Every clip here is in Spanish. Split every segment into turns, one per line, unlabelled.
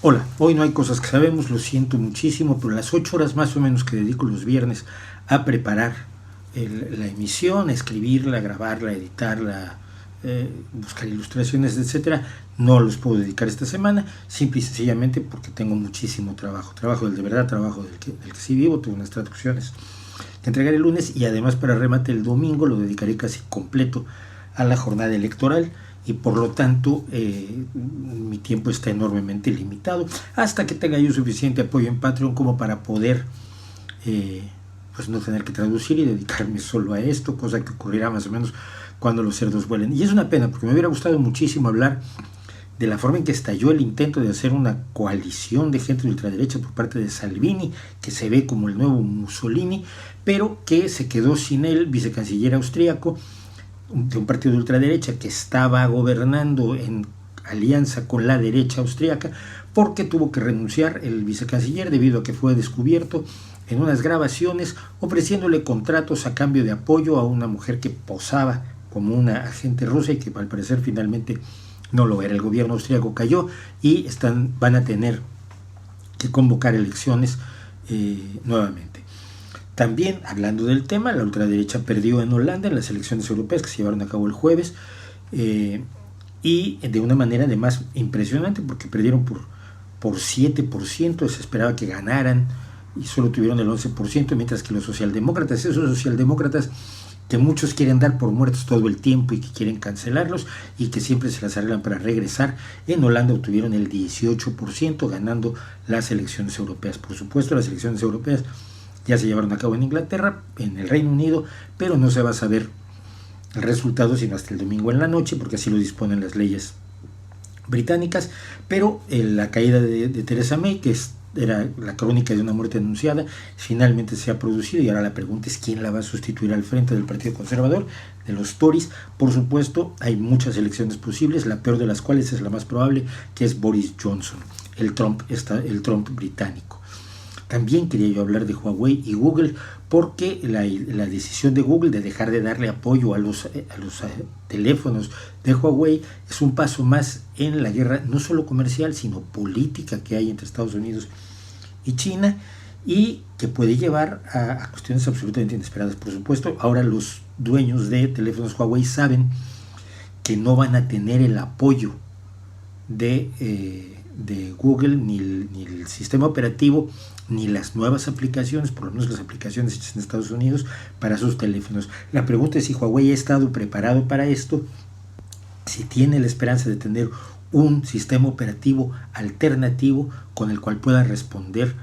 Hola, hoy no hay cosas que sabemos, lo siento muchísimo, pero las 8 horas más o menos que dedico los viernes a preparar la emisión, a escribirla, a grabarla, a editarla, buscar ilustraciones, etcétera, no los puedo dedicar esta semana, simple y sencillamente porque tengo muchísimo trabajo del de verdad, trabajo del que sí vivo, tengo unas traducciones que entregar el lunes y además para remate el domingo lo dedicaré casi completo a la jornada electoral y por lo tanto mi tiempo está enormemente limitado hasta que tenga yo suficiente apoyo en Patreon como para poder pues no tener que traducir y dedicarme solo a esto, cosa que ocurrirá más o menos cuando los cerdos vuelen. Y es una pena porque me hubiera gustado muchísimo hablar de la forma en que estalló el intento de hacer una coalición de gente de ultraderecha por parte de Salvini, que se ve como el nuevo Mussolini, pero que se quedó sin el vicecanciller austríaco de un partido de ultraderecha que estaba gobernando en alianza con la derecha austríaca, porque tuvo que renunciar el vicecanciller debido a que fue descubierto en unas grabaciones ofreciéndole contratos a cambio de apoyo a una mujer que posaba como una agente rusa y que al parecer finalmente no lo era. El gobierno austríaco cayó y van a tener que convocar elecciones nuevamente. También, hablando del tema, la ultraderecha perdió en Holanda en las elecciones europeas que se llevaron a cabo el jueves y de una manera además impresionante porque perdieron por 7%, se esperaba que ganaran y solo tuvieron el 11%, mientras que los socialdemócratas, esos socialdemócratas que muchos quieren dar por muertos todo el tiempo y que quieren cancelarlos y que siempre se las arreglan para regresar, en Holanda obtuvieron el 18%, ganando las elecciones europeas. Por supuesto, las elecciones europeas ya se llevaron a cabo en Inglaterra, en el Reino Unido, pero no se va a saber el resultado sino hasta el domingo en la noche, porque así lo disponen las leyes británicas. Pero la caída de Theresa May, que era la crónica de una muerte anunciada, finalmente se ha producido y ahora la pregunta es quién la va a sustituir al frente del Partido Conservador, de los Tories. Por supuesto, hay muchas elecciones posibles, la peor de las cuales es la más probable, que es Boris Johnson, el Trump británico. También quería yo hablar de Huawei y Google, porque la decisión de Google de dejar de darle apoyo a los teléfonos de Huawei es un paso más en la guerra no solo comercial sino política que hay entre Estados Unidos y China, y que puede llevar a cuestiones absolutamente inesperadas. Por supuesto, ahora los dueños de teléfonos Huawei saben que no van a tener el apoyo de Google, ni el sistema operativo, ni las nuevas aplicaciones, por lo menos las aplicaciones hechas en Estados Unidos, para sus teléfonos. La pregunta es si Huawei ha estado preparado para esto, si tiene la esperanza de tener un sistema operativo alternativo con el cual pueda responder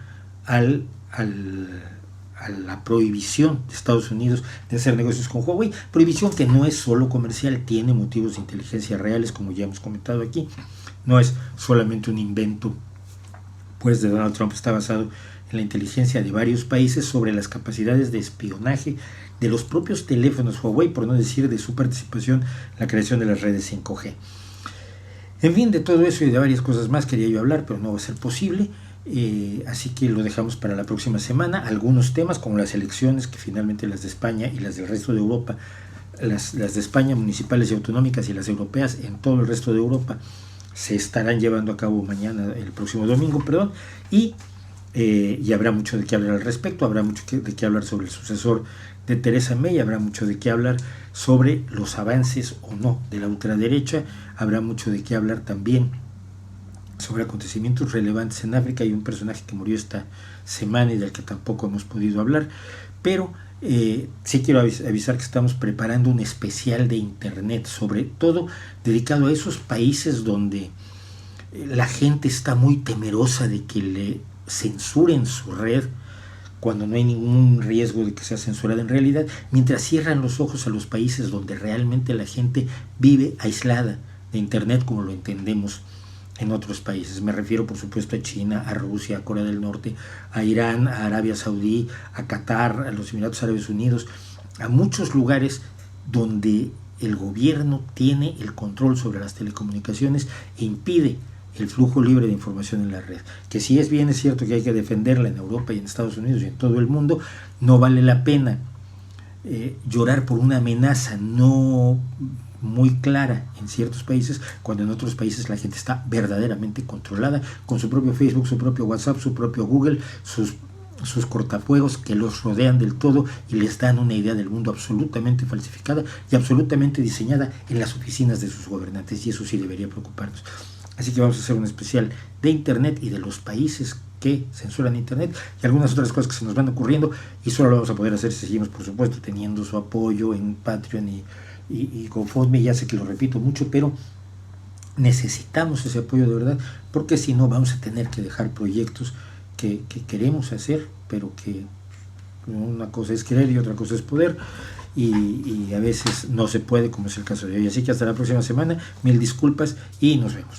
a la prohibición de Estados Unidos de hacer negocios con Huawei, prohibición que no es solo comercial, tiene motivos de inteligencia reales, como ya hemos comentado aquí. No es solamente un invento pues de Donald Trump, está basado en la inteligencia de varios países sobre las capacidades de espionaje de los propios teléfonos Huawei, por no decir de su participación en la creación de las redes 5G. En fin, de todo eso y de varias cosas más quería yo hablar, pero no va a ser posible, así que lo dejamos para la próxima semana. Algunos temas como las elecciones, que finalmente las de España y las del resto de Europa, las de España municipales y autonómicas y las europeas en todo el resto de Europa, se estarán llevando a cabo el próximo domingo, y habrá mucho de qué hablar al respecto, habrá mucho de qué hablar sobre el sucesor de Theresa May, habrá mucho de qué hablar sobre los avances o no de la ultraderecha, habrá mucho de qué hablar también sobre acontecimientos relevantes en África. Hay un personaje que murió esta semana y del que tampoco hemos podido hablar, pero sí quiero avisar que estamos preparando un especial de internet, sobre todo dedicado a esos países donde la gente está muy temerosa de que le censuren su red cuando no hay ningún riesgo de que sea censurada en realidad, mientras cierran los ojos a los países donde realmente la gente vive aislada de internet como lo entendemos en otros países. Me refiero por supuesto a China, a Rusia, a Corea del Norte, a Irán, a Arabia Saudí, a Qatar, a los Emiratos Árabes Unidos, a muchos lugares donde el gobierno tiene el control sobre las telecomunicaciones e impide el flujo libre de información en la red, que si es bien es cierto que hay que defenderla en Europa y en Estados Unidos y en todo el mundo, no vale la pena llorar por una amenaza no muy clara en ciertos países, cuando en otros países la gente está verdaderamente controlada con su propio Facebook, su propio WhatsApp, su propio Google, sus cortafuegos que los rodean del todo y les dan una idea del mundo absolutamente falsificada y absolutamente diseñada en las oficinas de sus gobernantes, y eso sí debería preocuparnos. Así que vamos a hacer un especial de Internet y de los países que censuran Internet y algunas otras cosas que se nos van ocurriendo, y solo lo vamos a poder hacer si seguimos, por supuesto, teniendo su apoyo en Patreon y GoFundMe. Ya sé que lo repito mucho, pero necesitamos ese apoyo de verdad, porque si no vamos a tener que dejar proyectos que queremos hacer, pero que una cosa es querer y otra cosa es poder, y a veces no se puede, como es el caso de hoy. Así que hasta la próxima semana, mil disculpas y nos vemos.